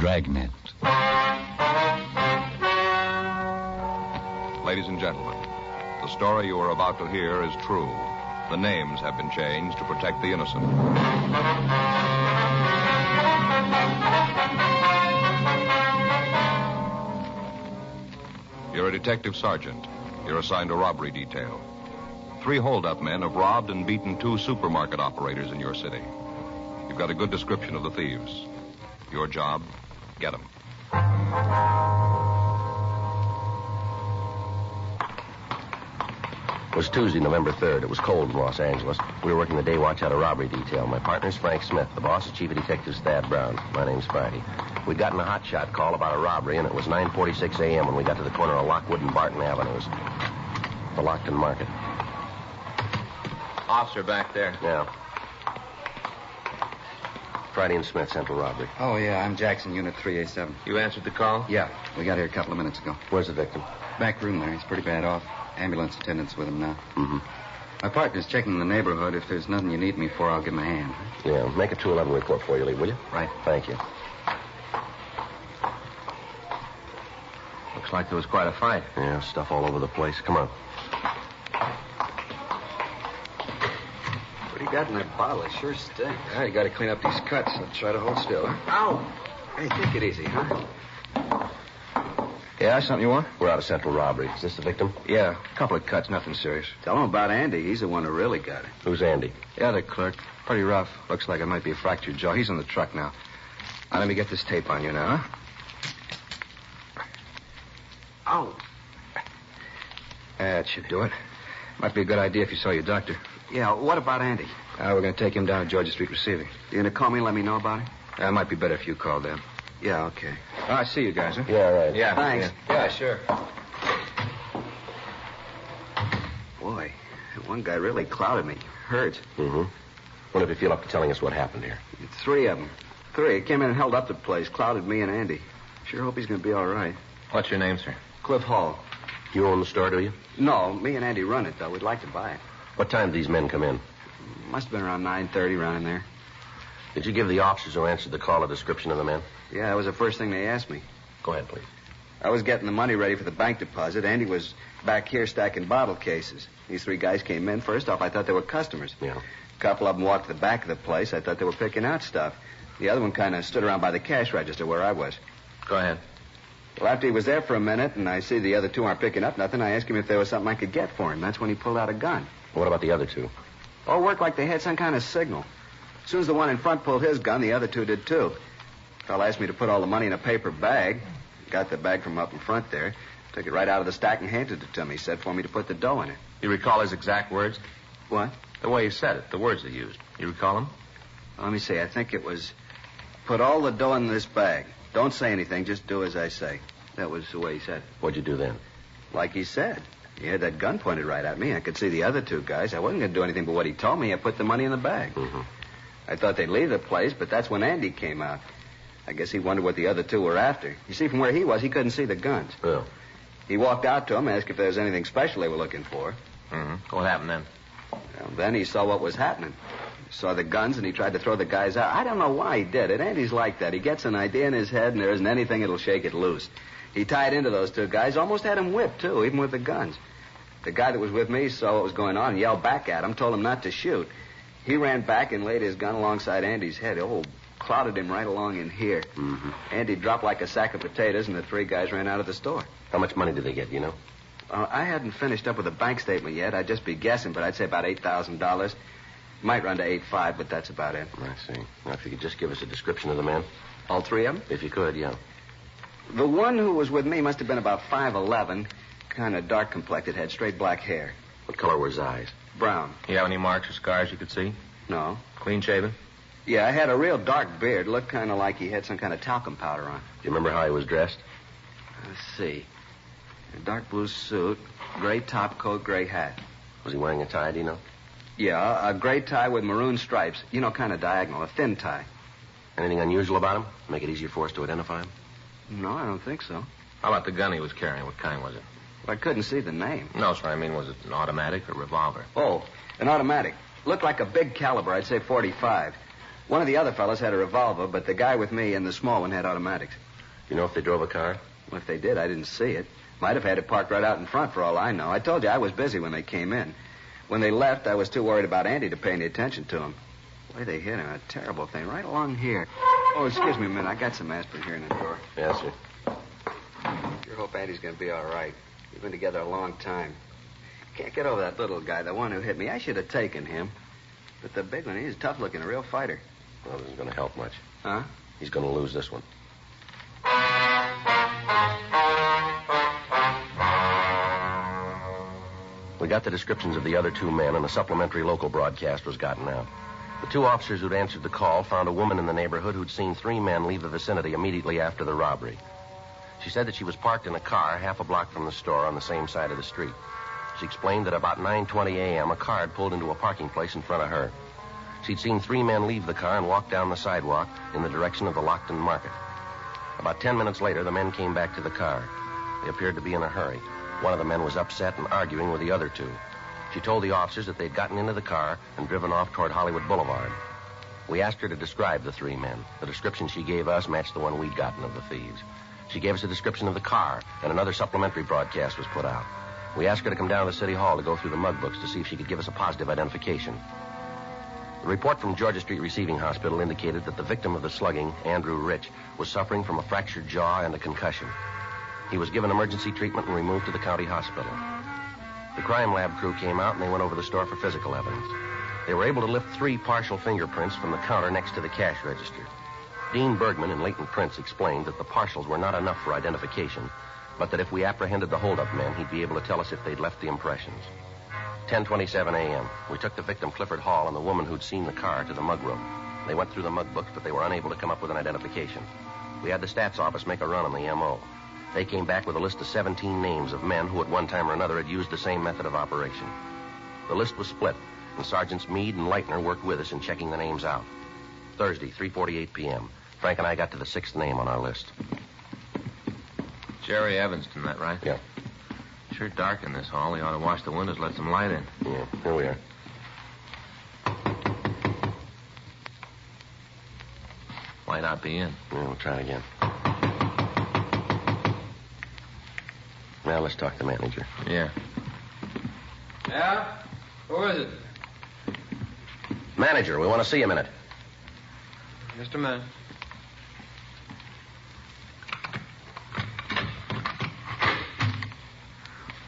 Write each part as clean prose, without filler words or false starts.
Dragnet. Ladies and gentlemen, the story you are about to hear is true. The names have been changed to protect the innocent. You're a detective sergeant. You're assigned a robbery detail. 3 hold-up men have robbed and beaten 2 supermarket operators in your city. You've got a good description of the thieves. Your job, get them. It was Tuesday, November 3rd. It was cold in Los Angeles. We were working the day watch out of robbery detail. My partner's Frank Smith. The boss is Chief of Detectives Thad Brown. My name's Friday. We'd gotten a hotshot call about a robbery, and it was 9:46 a.m. when we got to the corner of Lockwood and Barton Avenues. The Lockton Market. Officer back there. Yeah. Friday and Smith, Central Robbery. Oh, yeah, I'm Jackson, Unit 387. You answered the call? Yeah, we got here a couple of minutes ago. Where's the victim? Back room there. He's pretty bad off. Ambulance attendant's with him now. Mm-hmm. My partner's checking the neighborhood. If there's nothing you need me for, I'll give him a hand. Yeah, make a 211 report before you leave, will you? Right. Thank you. Looks like there was quite a fight. Yeah, stuff all over the place. Come on. What do you got in that bottle? It sure stinks. Yeah, you got to clean up these cuts. Let's try to hold still, huh? Ow! Hey, take it easy, huh? Yeah, something you want? We're out of Central Robbery. Is this the victim? Yeah, a couple of cuts, nothing serious. Tell him about Andy. He's the one who really got it. Who's Andy? Yeah, the clerk. Pretty rough. Looks like it might be a fractured jaw. He's in the truck now. Now, let me get this tape on you now, huh? Ow! That should do it. Might be a good idea if you saw your doctor. Yeah, what about Andy? We're going to take him down to Georgia Street Receiving. You gonna call me and let me know about him? It might be better if you called them. Yeah, okay. I see you guys, huh? Yeah, right. Yeah. Thanks. Yeah, sure. Boy, that one guy really clouded me. Hurts. Mm-hmm. Wonder if you feel up to telling us what happened here. 3 of them. 3. Came in and held up the place. Clouded me and Andy. Sure hope he's gonna be all right. What's your name, sir? Cliff Hall. You own the store, do you? No, me and Andy run it, though. We'd like to buy it. What time did these men come in? Must have been around 9:30, around in there. Did you give the officers who answered the call a description of the men? Yeah, that was the first thing they asked me. Go ahead, please. I was getting the money ready for the bank deposit. Andy was back here stacking bottle cases. These 3 guys came in. First off, I thought they were customers. Yeah. A couple of them walked to the back of the place. I thought they were picking out stuff. The other one kind of stood around by the cash register where I was. Go ahead. Well, after he was there for a minute and I see the other 2 aren't picking up nothing, I asked him if there was something I could get for him. That's when he pulled out a gun. What about the other 2? All worked like they had some kind of signal. As soon as the one in front pulled his gun, the other 2 did too. The fellow asked me to put all the money in a paper bag. Got the bag from up in front there. Took it right out of the stack and handed it to me. Said for me to put the dough in it. You recall his exact words? What? The way he said it, the words he used. You recall them? Let me see. I think it was, put all the dough in this bag. Don't say anything. Just do as I say. That was the way he said it. What'd you do then? Like he said. He had that gun pointed right at me. I could see the other 2 guys. I wasn't going to do anything but what he told me. I put the money in the bag. Mm-hmm. I thought they'd leave the place, but that's when Andy came out. I guess he wondered what the other 2 were after. You see, from where he was, he couldn't see the guns. Oh. He walked out to him, asked if there was anything special they were looking for. Mm-hmm. What happened then? Well, then he saw what was happening. He saw the guns, and he tried to throw the guys out. I don't know why he did it. Andy's like that. He gets an idea in his head, and there isn't anything that'll shake it loose. He tied into those 2 guys, almost had them whipped, too, even with the guns. The guy that was with me saw what was going on and yelled back at him, told him not to shoot. He ran back and laid his gun alongside Andy's head. Clouded him right along in here. Mm-hmm. Andy dropped like a sack of potatoes, and the 3 guys ran out of the store. How much money did they get, you know? I hadn't finished up with a bank statement yet. I'd just be guessing, but I'd say about $8,000. Might run to 8.5, but that's about it. I see. Now, if you could just give us a description of the men. All 3 of them? If you could, yeah. The one who was with me must have been about 5'11", kind of dark complected, had straight black hair. What color were his eyes? Brown. You have any marks or scars you could see? No. Clean shaven? Yeah, I had a real dark beard. Looked kind of like he had some kind of talcum powder on. Do you remember how he was dressed? Let's see. A dark blue suit, gray top coat, gray hat. Was he wearing a tie, do you know? Yeah, a gray tie with maroon stripes. You know, kind of diagonal, a thin tie. Anything unusual about him? Make it easier for us to identify him? No, I don't think so. How about the gun he was carrying? What kind was it? Well, I couldn't see the name. No, sir. I mean, was it an automatic or revolver? Oh, an automatic. Looked like a big caliber. I'd say .45. One of the other fellas had a revolver, but the guy with me and the small one had automatics. You know if they drove a car? Well, if they did, I didn't see it. Might have had it parked right out in front for all I know. I told you I was busy when they came in. When they left, I was too worried about Andy to pay any attention to him. The way they hit him, a terrible thing, right along here. Oh, excuse me a minute. I got some aspirin here in the drawer. Yes, sir. Sure hope Andy's going to be all right. We've been together a long time. Can't get over that little guy, the one who hit me. I should have taken him. But the big one, he's tough looking, a real fighter. Well, it isn't going to help much. Huh? He's going to lose this one. We got the descriptions of the other two men, and a supplementary local broadcast was gotten out. The two officers who'd answered the call found a woman in the neighborhood who'd seen 3 men leave the vicinity immediately after the robbery. She said that she was parked in a car half a block from the store on the same side of the street. She explained that about 9:20 a.m., a car had pulled into a parking place in front of her. She'd seen 3 men leave the car and walk down the sidewalk in the direction of the Lockton Market. About 10 minutes later, the men came back to the car. They appeared to be in a hurry. One of the men was upset and arguing with the other 2. She told the officers that they'd gotten into the car and driven off toward Hollywood Boulevard. We asked her to describe the 3 men. The description she gave us matched the one we'd gotten of the thieves. She gave us a description of the car, and another supplementary broadcast was put out. We asked her to come down to the City Hall to go through the mug books to see if she could give us a positive identification. The report from Georgia Street Receiving Hospital indicated that the victim of the slugging, Andrew Rich, was suffering from a fractured jaw and a concussion. He was given emergency treatment and removed to the county hospital. The crime lab crew came out and they went over the store for physical evidence. They were able to lift 3 partial fingerprints from the counter next to the cash register. Dean Bergman and Leighton Prince explained that the partials were not enough for identification, but that if we apprehended the holdup men, he'd be able to tell us if they'd left the impressions. 10:27 a.m. We took the victim, Clifford Hall, and the woman who'd seen the car to the mug room. They went through the mug books, but they were unable to come up with an identification. We had the stats office make a run on the M.O. They came back with a list of 17 names of men who at one time or another had used the same method of operation. The list was split, and Sergeants Meade and Leitner worked with us in checking the names out. Thursday, 3:48 p.m. Frank and I got to the 6th name on our list. Jerry Evanston, that right? Yeah. Sure dark in this hall. We ought to wash the windows, let some light in. Yeah, here we are. Might not be in. Yeah, we'll try it again. Now let's talk to the manager. Yeah. Yeah? Who is it? Manager, we want to see you a minute. Just a minute.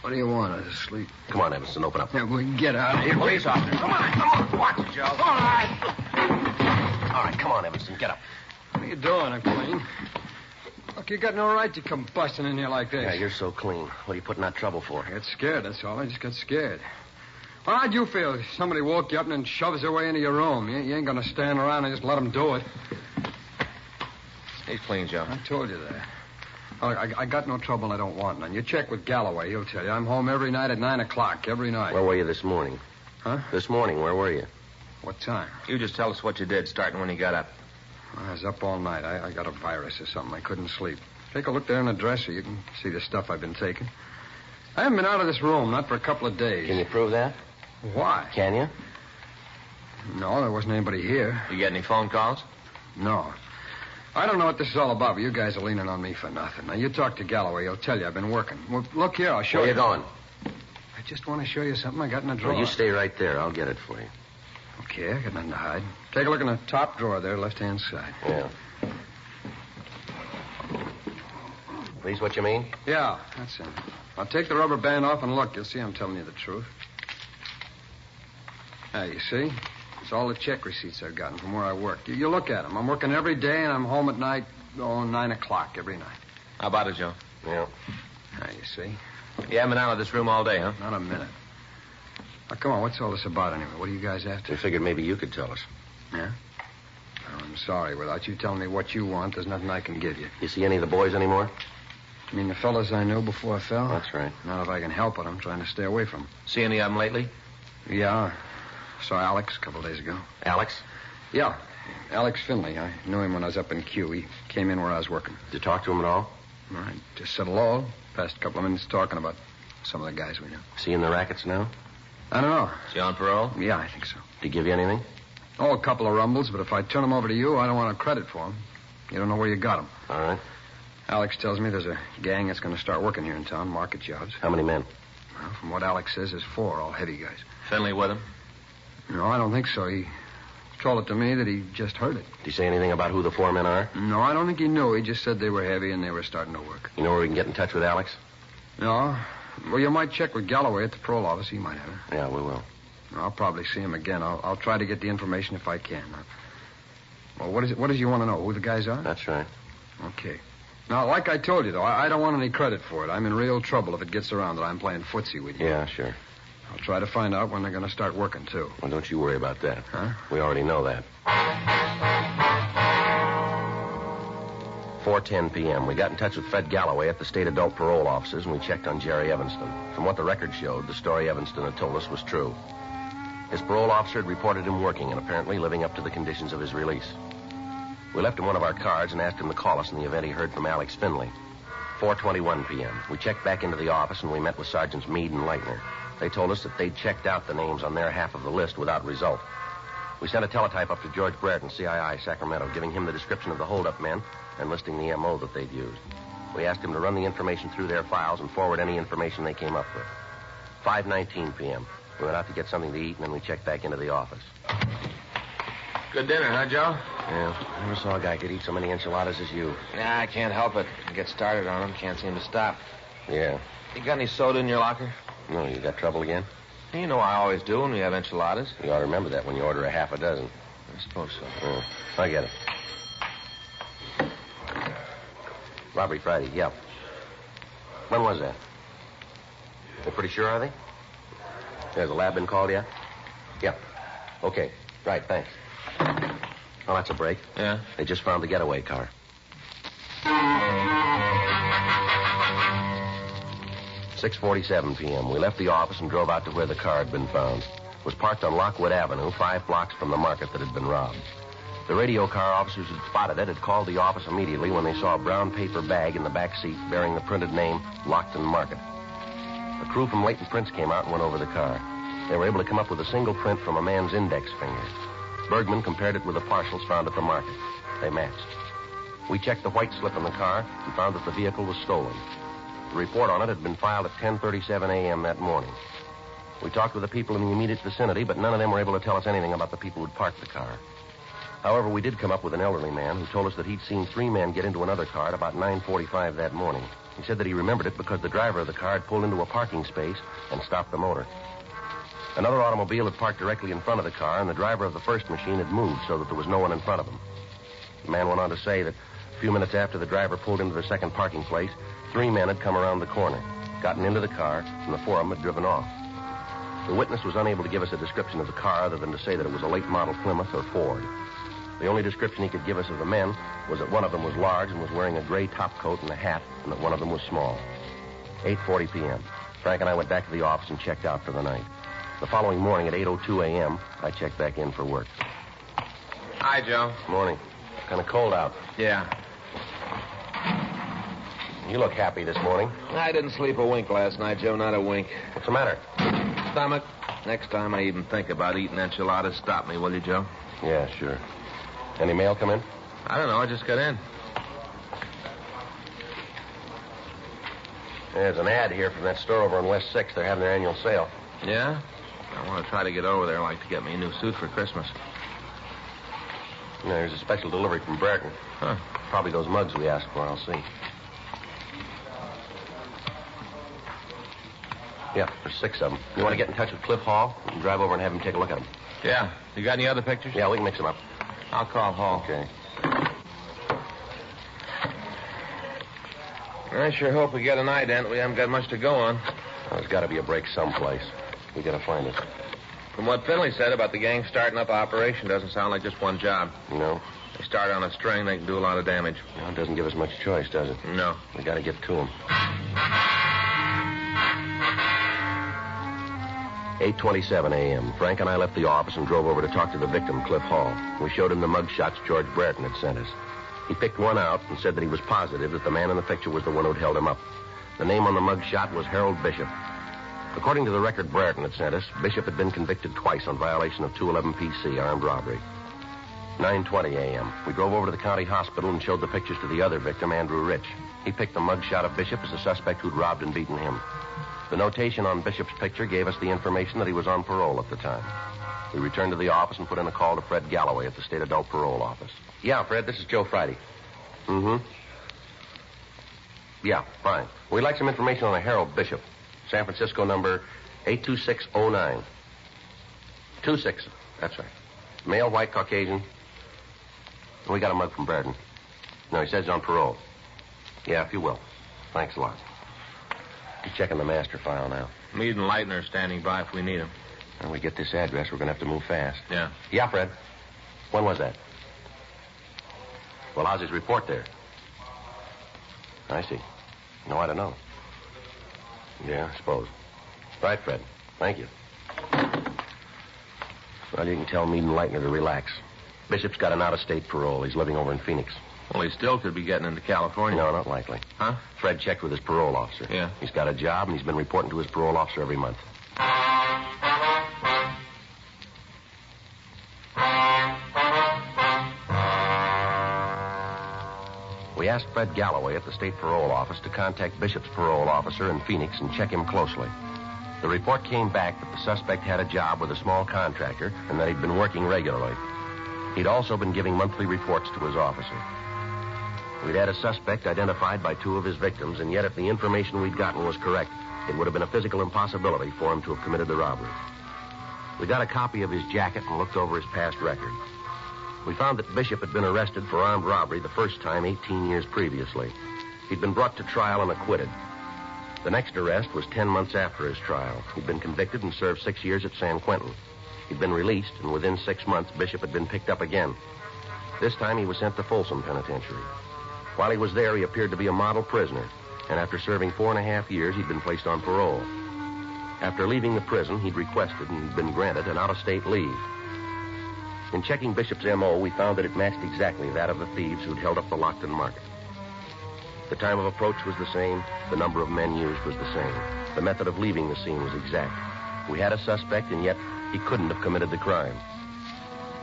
What do you want? I was asleep. Come on, Evanston, open up. Yeah, we can get out of here. Police officer, come on. Watch it, Joe. All right, come on, Evanston, get up. What are you doing? I'm clean. Look, you got no right to come busting in here like this. Yeah, you're so clean. What are you putting that trouble for? I got scared, that's all. I just got scared. Well, how'd you feel if somebody woke you up and then shoves their way into your room? You ain't going to stand around and just let them do it. He's clean, Joe. I told you that. Look, I got no trouble. I don't want none. You check with Galloway. He'll tell you. I'm home every night at 9 o'clock, every night. Where were you this morning? Huh? This morning, where were you? What time? You just tell us what you did, starting when you got up. I was up all night. I got a virus or something. I couldn't sleep. Take a look there in the dresser. You can see the stuff I've been taking. I haven't been out of this room, not for a couple of days. Can you prove that? Why? Can you? No, there wasn't anybody here. You get any phone calls? No. I don't know what this is all about, but you guys are leaning on me for nothing. Now, you talk to Galloway. He'll tell you I've been working. Well, look here. I'll show Where you. you going? I just want to show you something I got in the drawer. Well, you stay right there. I'll get it for you. Okay, I got nothing to hide. Take a look in the top drawer there, left-hand side. Yeah. These what you mean? Yeah, that's it. I'll take the rubber band off and look. You'll see I'm telling you the truth. There, you see? It's all the check receipts I've gotten from where I work. You look at them. I'm working every day, and I'm home at night, 9 o'clock every night. How about it, Joe? Yeah. There, you see? You haven't been out of this room all day, huh? Not a minute. Now, come on, what's all this about anyway? What are you guys after? We figured maybe you could tell us. Yeah? Oh, I'm sorry. Without you telling me what you want, there's nothing I can give you. You see any of the boys anymore? You mean the fellas I knew before I fell? That's right. Not if I can help it. I'm trying to stay away from them. See any of them lately? Yeah. Saw Alex a couple of days ago. Alex? Yeah. Alex Finley. I knew him when I was up in Q. He came in where I was working. Did you talk to him at all? All right. Just said hello. Passed a couple of minutes talking about some of the guys we knew. See in the rackets now? I don't know. Is he on parole? Yeah, I think so. Did he give you anything? Oh, a couple of rumbles, but if I turn them over to you, I don't want credit for them. You don't know where you got them. All right. Alex tells me there's a gang that's going to start working here in town, market jobs. How many men? Well, from what Alex says, there's 4, all heavy guys. Finley with him? No, I don't think so. He told it to me that he just heard it. Did he say anything about who the 4 men are? No, I don't think he knew. He just said they were heavy and they were starting to work. You know where we can get in touch with Alex? No. Well, you might check with Galloway at the parole office. He might have it. Yeah, we will. I'll probably see him again. I'll try to get the information if I can. Well, what does you want to know? Who the guys are? That's right. Okay. Now, like I told you, though, I don't want any credit for it. I'm in real trouble if it gets around that I'm playing footsie with you. Yeah, sure. I'll try to find out when they're going to start working, too. Well, don't you worry about that. Huh? We already know that. 4:10 p.m. We got in touch with Fred Galloway at the state adult parole offices, and we checked on Jerry Evanston. From what the record showed, the story Evanston had told us was true. His parole officer had reported him working and apparently living up to the conditions of his release. We left him one of our cards and asked him to call us in the event he heard from Alex Finley. 4:21 p.m. We checked back into the office and we met with Sergeants Meade and Leitner. They told us that they'd checked out the names on their half of the list without result. We sent a teletype up to George Brereton, CII, Sacramento, giving him the description of the holdup men and listing the M.O. that they'd used. We asked him to run the information through their files and forward any information they came up with. 5:19 p.m. We went out to get something to eat, and then we checked back into the office. Good dinner, huh, Joe? Yeah, I never saw a guy could eat so many enchiladas as you. Nah, I can't help it. I get started on them, can't seem to stop. Yeah. You got any soda in your locker? No, you got trouble again? You know I always do when we have enchiladas. You ought to remember that when you order a half a dozen. I suppose so. Yeah, I get it. Robbery Friday, yeah. When was that? They're pretty sure, are they? Has the lab been called yet? Yeah. Okay. Right, thanks. Well, that's a break. Yeah? They just found the getaway car. 6:47 p.m. We left the office and drove out to where the car had been found. It was parked on Lockwood Avenue, 5 blocks from the market that had been robbed. The radio car officers who'd spotted it had called the office immediately when they saw a brown paper bag in the back seat bearing the printed name Lockton Market. A crew from Leighton Prince came out and went over the car. They were able to come up with a single print from a man's index finger. Bergman compared it with the partials found at the market. They matched. We checked the white slip in the car and found that the vehicle was stolen. The report on it had been filed at 10:37 a.m. that morning. We talked with the people in the immediate vicinity, but none of them were able to tell us anything about the people who'd parked the car. However, we did come up with an elderly man who told us that he'd seen 3 men get into another car at about 9:45 that morning. He said that he remembered it because the driver of the car had pulled into a parking space and stopped the motor. Another automobile had parked directly in front of the car, and the driver of the first machine had moved so that there was no one in front of him. The man went on to say that a few minutes after the driver pulled into the second parking place, 3 men had come around the corner, gotten into the car, and the 4 of them had driven off. The witness was unable to give us a description of the car other than to say that it was a late model Plymouth or Ford. The only description he could give us of the men was that one of them was large and was wearing a gray topcoat and a hat, and that one of them was small. 8:40 p.m. Frank and I went back to the office and checked out for the night. The following morning at 8:02 a.m., I checked back in for work. Hi, Joe. Morning. Kind of cold out. Yeah. You look happy this morning. I didn't sleep a wink last night, Joe, not a wink. What's the matter? Stomach. Next time I even think about eating enchiladas, stop me, will you, Joe? Yeah, sure. Any mail come in? I don't know. I just got in. There's an ad here from that store over on West 6th. They're having their annual sale. Yeah? I want to try to get over there. I'd like to get me a new suit for Christmas. There's a special delivery from Brereton. Huh. Probably those mugs we asked for. I'll see. Yeah, there's 6 of them. You want to get in touch with Cliff Hall? We can drive over and have him take a look at them. Yeah. You got any other pictures? Yeah, we can mix them up. I'll call Hall. Okay. I sure hope we get an ident. We haven't got much to go on. Well, there's got to be a break someplace. We got to find it. From what Finley said about the gang starting up an operation, doesn't sound like just one job. No. They start on a string, they can do a lot of damage. No, it doesn't give us much choice, does it? No. We got to get to them. 8:27 a.m. Frank and I left the office and drove over to talk to the victim, Cliff Hall. We showed him the mug shots George Brereton had sent us. He picked one out and said that he was positive that the man in the picture was the one who'd held him up. The name on the mug shot was Harold Bishop. According to the record Brereton had sent us, Bishop had been convicted twice on violation of 211 PC, armed robbery. 9:20 a.m. We drove over to the county hospital and showed the pictures to the other victim, Andrew Rich. He picked the mugshot of Bishop as the suspect who'd robbed and beaten him. The notation on Bishop's picture gave us the information that he was on parole at the time. We returned to the office and put in a call to Fred Galloway at the State Adult Parole Office. Yeah, Fred, this is Joe Friday. Mm-hmm. Yeah, fine. We'd like some information on a Harold Bishop. San Francisco number 82609. 26, that's right. Male, white, Caucasian. We got a mug from Brereton. No, he says he's on parole. Yeah, if you will. Thanks a lot. He's checking the master file now. Meade and Leitner are standing by if we need them. When we get this address, we're going to have to move fast. Yeah. Yeah, Fred. When was that? Well, how's his report there? I see. No, I don't know. Yeah, I suppose. Right, Fred. Thank you. Well, you can tell Meade and Leitner to relax. Bishop's got an out-of-state parole. He's living over in Phoenix. Well, he still could be getting into California. No, not likely. Huh? Fred checked with his parole officer. Yeah. He's got a job, and he's been reporting to his parole officer every month. We asked Fred Galloway at the state parole office to contact Bishop's parole officer in Phoenix and check him closely. The report came back that the suspect had a job with a small contractor and that he'd been working regularly. He'd also been giving monthly reports to his officer. We'd had a suspect identified by two of his victims, and yet if the information we'd gotten was correct, it would have been a physical impossibility for him to have committed the robbery. We got a copy of his jacket and looked over his past record. We found that Bishop had been arrested for armed robbery the first time 18 years previously. He'd been brought to trial and acquitted. The next arrest was 10 months after his trial. He'd been convicted and served 6 years at San Quentin. He'd been released, and within 6 months, Bishop had been picked up again. This time, he was sent to Folsom Penitentiary. While he was there, he appeared to be a model prisoner, and after serving 4.5 years, he'd been placed on parole. After leaving the prison, he'd requested and been granted an out-of-state leave. In checking Bishop's M.O., we found that it matched exactly that of the thieves who'd held up the Lockton Market. The time of approach was the same. The number of men used was the same. The method of leaving the scene was exact. We had a suspect, and yet he couldn't have committed the crime.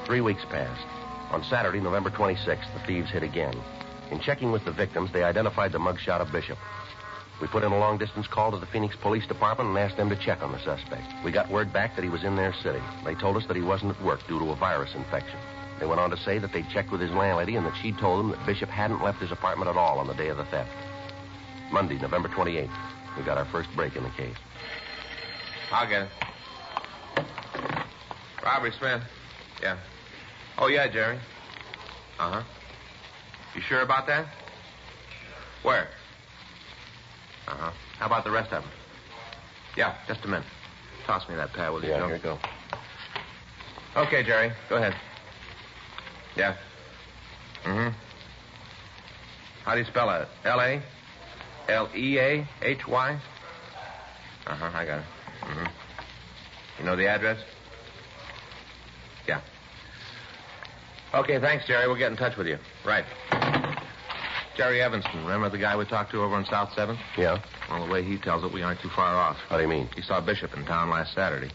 3 weeks passed. On Saturday, November 26th, the thieves hit again. In checking with the victims, they identified the mugshot of Bishop. We put in a long-distance call to the Phoenix Police Department and asked them to check on the suspect. We got word back that he was in their city. They told us that he wasn't at work due to a virus infection. They went on to say that they'd checked with his landlady and that she'd told them that Bishop hadn't left his apartment at all on the day of the theft. Monday, November 28th, we got our first break in the case. I'll get it. Robbery, Smith. Yeah. Oh, yeah, Jerry. Uh-huh. You sure about that? Where? Uh-huh. How about the rest of them? Yeah, just a minute. Toss me that pad, will you, Joe? Here you go. Okay, Jerry. Go ahead. Yeah. Mm-hmm. How do you spell it? L-A? L-E-A-H-Y? Uh-huh, I got it. Mm-hmm. You know the address? Yeah. Okay, thanks, Jerry. We'll get in touch with you. Right. Jerry Evanston, remember the guy we talked to over on South 7th? Yeah? Well, the way he tells it, we aren't too far off. How do you mean? He saw Bishop in town last Saturday.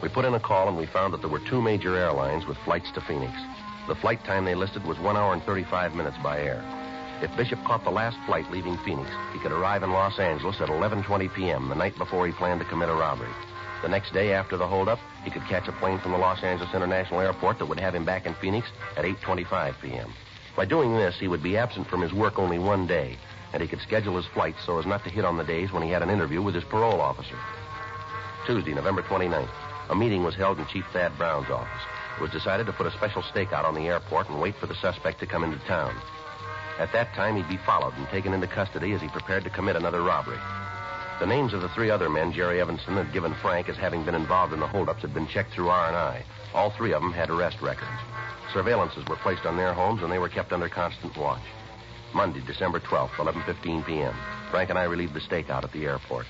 We put in a call and we found that there were 2 major airlines with flights to Phoenix. The flight time they listed was 1 hour and 35 minutes by air. If Bishop caught the last flight leaving Phoenix, he could arrive in Los Angeles at 11:20 p.m., the night before he planned to commit a robbery. The next day after the holdup, he could catch a plane from the Los Angeles International Airport that would have him back in Phoenix at 8:25 p.m. By doing this, he would be absent from his work only 1 day, and he could schedule his flights so as not to hit on the days when he had an interview with his parole officer. Tuesday, November 29th, a meeting was held in Chief Thad Brown's office. It was decided to put a special stakeout on the airport and wait for the suspect to come into town. At that time, he'd be followed and taken into custody as he prepared to commit another robbery. The names of the 3 other men Jerry Evanston had given Frank as having been involved in the holdups had been checked through R&I. All 3 of them had arrest records. Surveillances were placed on their homes, and they were kept under constant watch. Monday, December 12th, 11:15 p.m. Frank and I relieved the stakeout at the airport.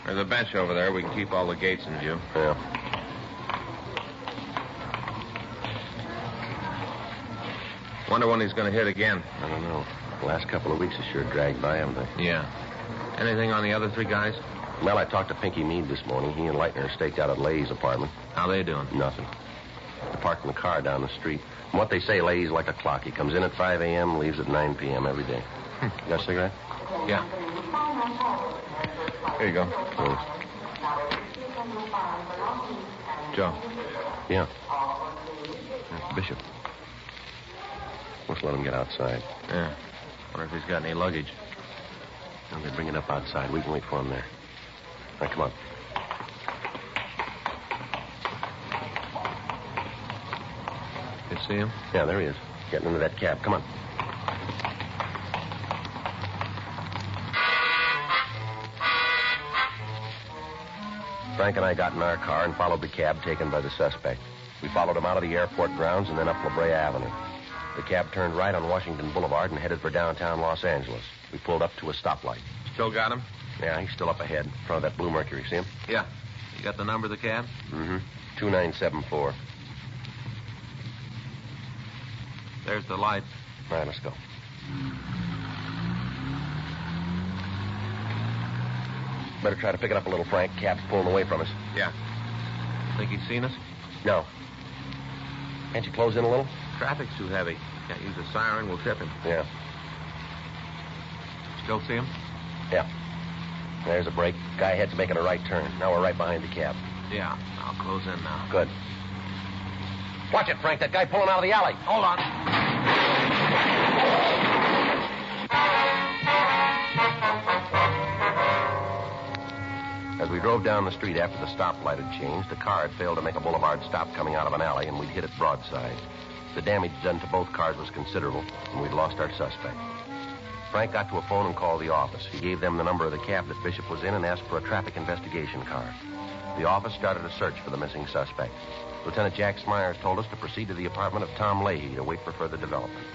There's a bench over there. We can keep all the gates in view. Yeah. Wonder when he's going to hit again. I don't know. The last couple of weeks have sure dragged by, haven't they? Yeah. Anything on the other 3 guys? Well, I talked to Pinky Mead this morning. He and Leitner are staked out at Lay's apartment. How they doing? Nothing. They're parking the car down the street. From what they say, Lay's like a clock. He comes in at 5 a.m., leaves at 9 p.m. every day. You got a cigarette? Yeah. Here you go. Thanks. Joe. Yeah. That's Bishop. Let's let him get outside. Yeah. Wonder if he's got any luggage. Okay, bring it up outside. We can wait for him there. All right, come on. You see him? Yeah, there he is. Getting into that cab. Come on. Frank and I got in our car and followed the cab taken by the suspect. We followed him out of the airport grounds and then up La Brea Avenue. The cab turned right on Washington Boulevard and headed for downtown Los Angeles. We pulled up to a stoplight. Still got him? Yeah, he's still up ahead, in front of that blue Mercury. See him? Yeah. You got the number of the cab? Mm-hmm. 2974. There's the light. All right, let's go. Better try to pick it up a little, Frank. Cab's pulling away from us. Yeah. Think he's seen us? No. Can't you close in a little? Traffic's too heavy. Can't use a siren. We'll trip him. Yeah. Still see him? Yeah. There's a break. Guy ahead's making a right turn. Now we're right behind the cab. Yeah. I'll close in now. Good. Watch it, Frank. That guy pulling out of the alley. Hold on. As we drove down the street after the stoplight had changed, the car had failed to make a boulevard stop coming out of an alley, and we'd hit it broadside. The damage done to both cars was considerable, and we'd lost our suspect. Frank got to a phone and called the office. He gave them the number of the cab that Bishop was in and asked for a traffic investigation car. The office started a search for the missing suspect. Lieutenant Jack Smyers told us to proceed to the apartment of Tom Leahy to wait for further development.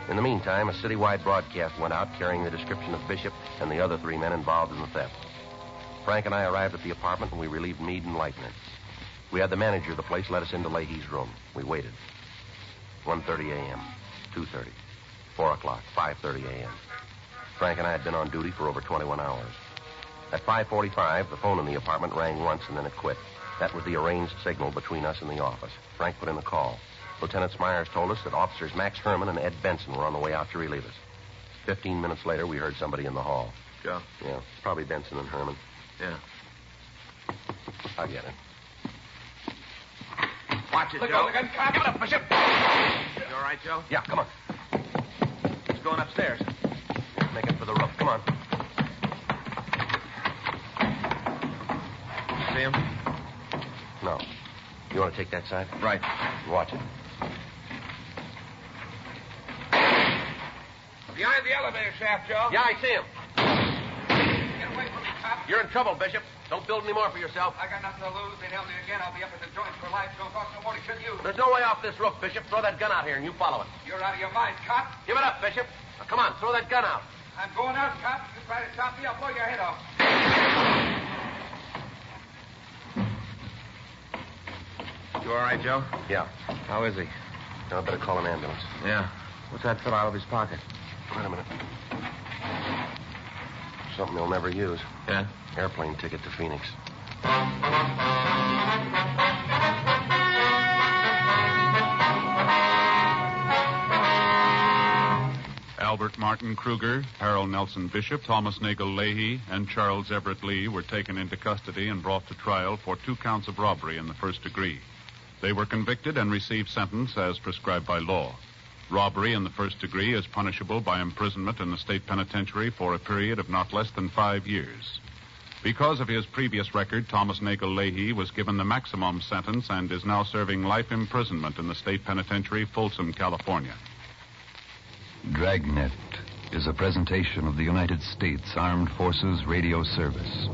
In the meantime, a citywide broadcast went out carrying the description of Bishop and the other 3 men involved in the theft. Frank and I arrived at the apartment, and we relieved Meade and Leitner. We had the manager of the place let us into Leahy's room. We waited. 1:30 a.m., 2:30, 4 o'clock, 5:30 a.m. Frank and I had been on duty for over 21 hours. At 5:45, the phone in the apartment rang once, and then it quit. That was the arranged signal between us and the office. Frank put in a call. Lieutenant Smyers told us that officers Max Herman and Ed Benson were on the way out to relieve us. 15 minutes later, we heard somebody in the hall. Joe? Yeah, probably Benson and Herman. Yeah. I'll get it. Watch it, Look Joe. out, look out. Give it up, Bishop. You all right, Joe? Yeah, come on. He's going upstairs. Make it for the roof. Come on. See him? No. You want to take that side? Right. Watch it. Behind the elevator shaft, Joe. Yeah, I see him. Get away from me, cop. You're in trouble, Bishop. Don't build any more for yourself. I got nothing to lose. They'd help me again. I'll be up at the joints for life. Don't cost no more to kill you. There's no way off this roof, Bishop. Throw that gun out here and you follow it. You're out of your mind, cop. Give it up, Bishop. Now, come on, throw that gun out. I'm going out, cop. You try to stop me, I'll blow your head off. You all right, Joe? Yeah. How is he? Now I better call an ambulance. Yeah. What's that fill out of his pocket? Wait a minute. Something he'll never use. Yeah? Airplane ticket to Phoenix. Albert Martin Kruger, Harold Nelson Bishop, Thomas Nagel Leahy, and Charles Everett Lee were taken into custody and brought to trial for 2 counts of robbery in the first degree. They were convicted and received sentence as prescribed by law. Robbery in the first degree is punishable by imprisonment in the state penitentiary for a period of not less than 5 years. Because of his previous record, Thomas Nagel Leahy was given the maximum sentence and is now serving life imprisonment in the state penitentiary, Folsom, California. Dragnet is a presentation of the United States Armed Forces Radio Service.